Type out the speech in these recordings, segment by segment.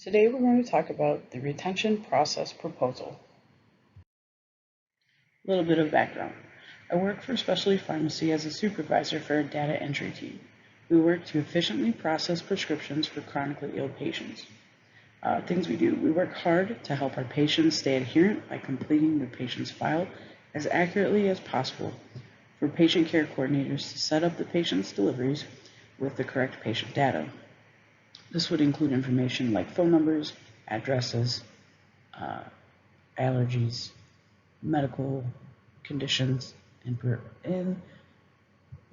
Today we're going to talk about the retention process proposal. A little bit of background. I work for specialty pharmacy as a supervisor for a data entry team. We work to efficiently process prescriptions for chronically ill patients. Things we do. We work hard to help our patients stay adherent by completing their patient's file as accurately as possible for patient care coordinators to set up the patient's deliveries with the correct patient data. This would include information like phone numbers, addresses, allergies, medical conditions, and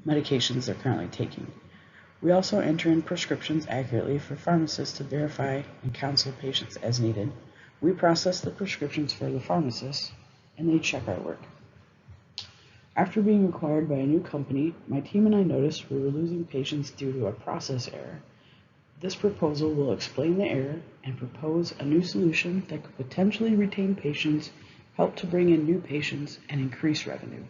medications they're currently taking. We also enter in prescriptions accurately for pharmacists to verify and counsel patients as needed. We process the prescriptions for the pharmacists, and they check our work. After being acquired by a new company, my team and I noticed we were losing patients due to a process error. This proposal will explain the error and propose a new solution that could potentially retain patients, help to bring in new patients, and increase revenue.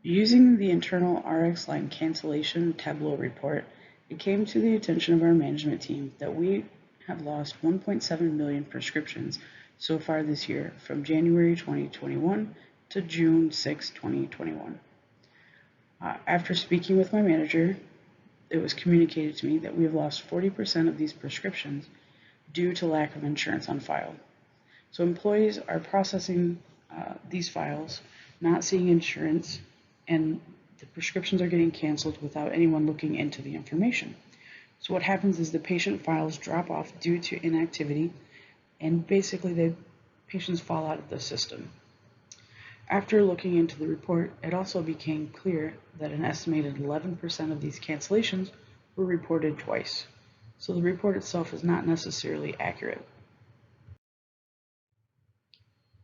Using the internal RX line cancellation tableau report, it came to the attention of our management team that we have lost 1.7 million prescriptions so far this year from January 2021 to June 6, 2021. After speaking with my manager, it was communicated to me that we have lost 40% of these prescriptions due to lack of insurance on file. So employees are processing these files, not seeing insurance, and the prescriptions are getting canceled without anyone looking into the information. So what happens is the patient files drop off due to inactivity, and basically the patients fall out of the system. After looking into the report, it also became clear that an estimated 11% of these cancellations were reported twice. So the report itself is not necessarily accurate.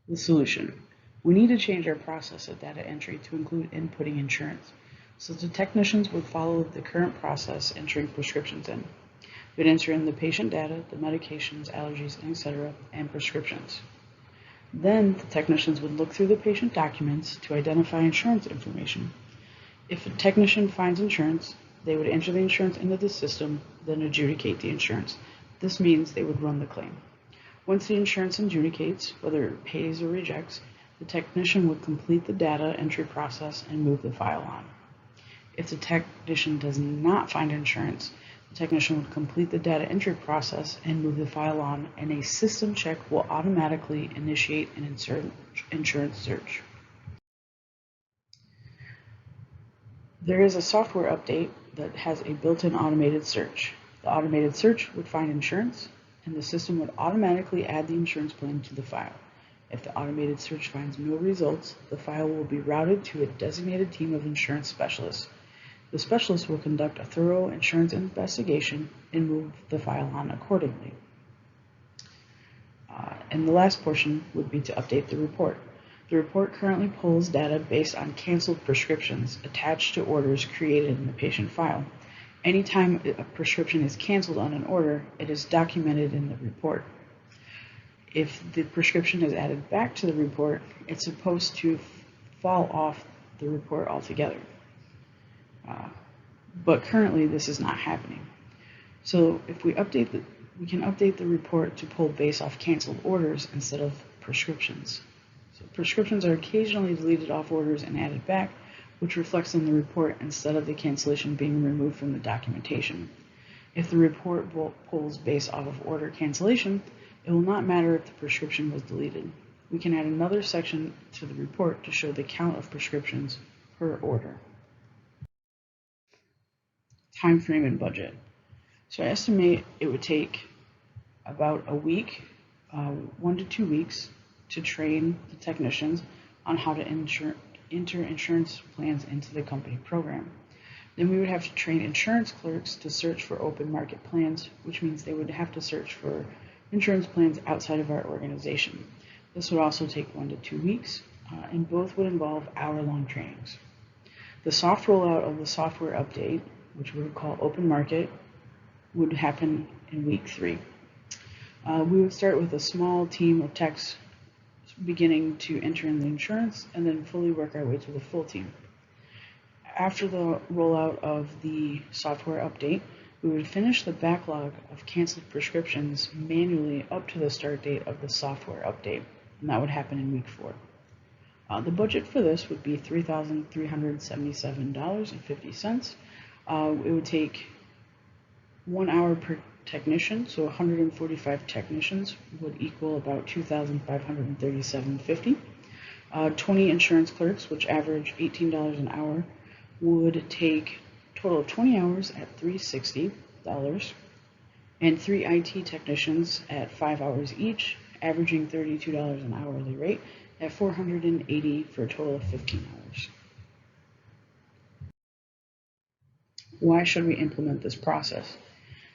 The solution. We need to change our process of data entry to include inputting insurance, so the technicians would follow the current process entering prescriptions in. We'd enter in the patient data, the medications, allergies, etc., and prescriptions. Then the technicians would look through the patient documents to identify insurance information. If a technician finds insurance, they would enter the insurance into the system, then adjudicate the insurance. This means they would run the claim. Once the insurance adjudicates, whether it pays or rejects, the technician would complete the data entry process and move the file on. If the technician does not find insurance, the technician would complete the data entry process and move the file on, and a system check will automatically initiate an insurance search. There is a software update that has a built-in automated search. The automated search would find insurance, and the system would automatically add the insurance plan to the file. If the automated search finds no results, the file will be routed to a designated team of insurance specialists. The specialist will conduct a thorough insurance investigation and move the file on accordingly. And the last portion would be to update the report. The report currently pulls data based on canceled prescriptions attached to orders created in the patient file. Anytime a prescription is canceled on an order, it is documented in the report. If the prescription is added back to the report, it's supposed to fall off the report altogether. But currently this is not happening. So if we can update the report to pull based off canceled orders instead of prescriptions. So prescriptions are occasionally deleted off orders and added back, which reflects in the report instead of the cancellation being removed from the documentation. If the report pulls based off of order cancellation, it will not matter if the prescription was deleted. We can add another section to the report to show the count of prescriptions per order. Time frame and budget. So I estimate it would take about a week, 1 to 2 weeks, to train the technicians on how to enter insurance plans into the company program. Then we would have to train insurance clerks to search for open market plans, which means they would have to search for insurance plans outside of our organization. This would also take 1 to 2 weeks, and both would involve hour-long trainings. The soft rollout of the software update, which we would call open market, would happen in week 3. We would start with a small team of techs beginning to enter in the insurance and then fully work our way to the full team. After the rollout of the software update, We would finish the backlog of canceled prescriptions manually up to the start date of the software update, and that would happen in week 4. The budget for this would be $3,377.50. It would take 1 hour per technician, so 145 technicians would equal about $2,537.50. 20 insurance clerks, which average $18 an hour, would take a total of 20 hours at $360, and 3 IT technicians at 5 hours each, averaging $32 an hourly rate at $480 for a total of 15 hours. Why should we implement this process?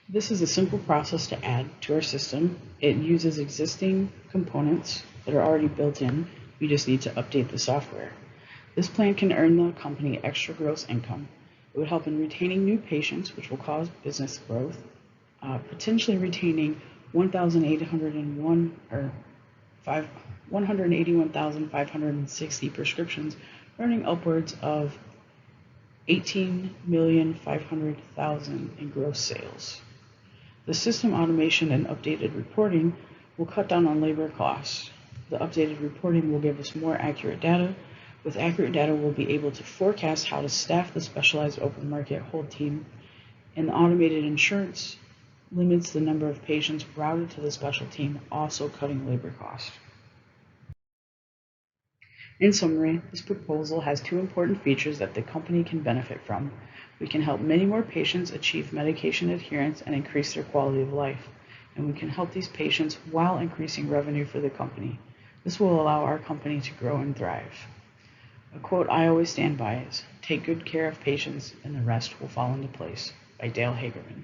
This is a simple process to add to our system. It uses existing components that are already built in. We just need to update the software. This plan can earn the company extra gross income. It would help in retaining new patients, which will cause business growth, potentially retaining 181,560 prescriptions, earning upwards of $18,500,000 in gross sales. The system automation and updated reporting will cut down on labor costs. The updated reporting will give us more accurate data. With accurate data, we'll be able to forecast how to staff the specialized open market hold team, and the automated insurance limits the number of patients routed to the special team, also cutting labor costs. In summary, this proposal has 2 important features that the company can benefit from. We can help many more patients achieve medication adherence and increase their quality of life, and we can help these patients while increasing revenue for the company. This will allow our company to grow and thrive. A quote I always stand by is, "Take good care of patients and the rest will fall into place," by Dale Hagerman.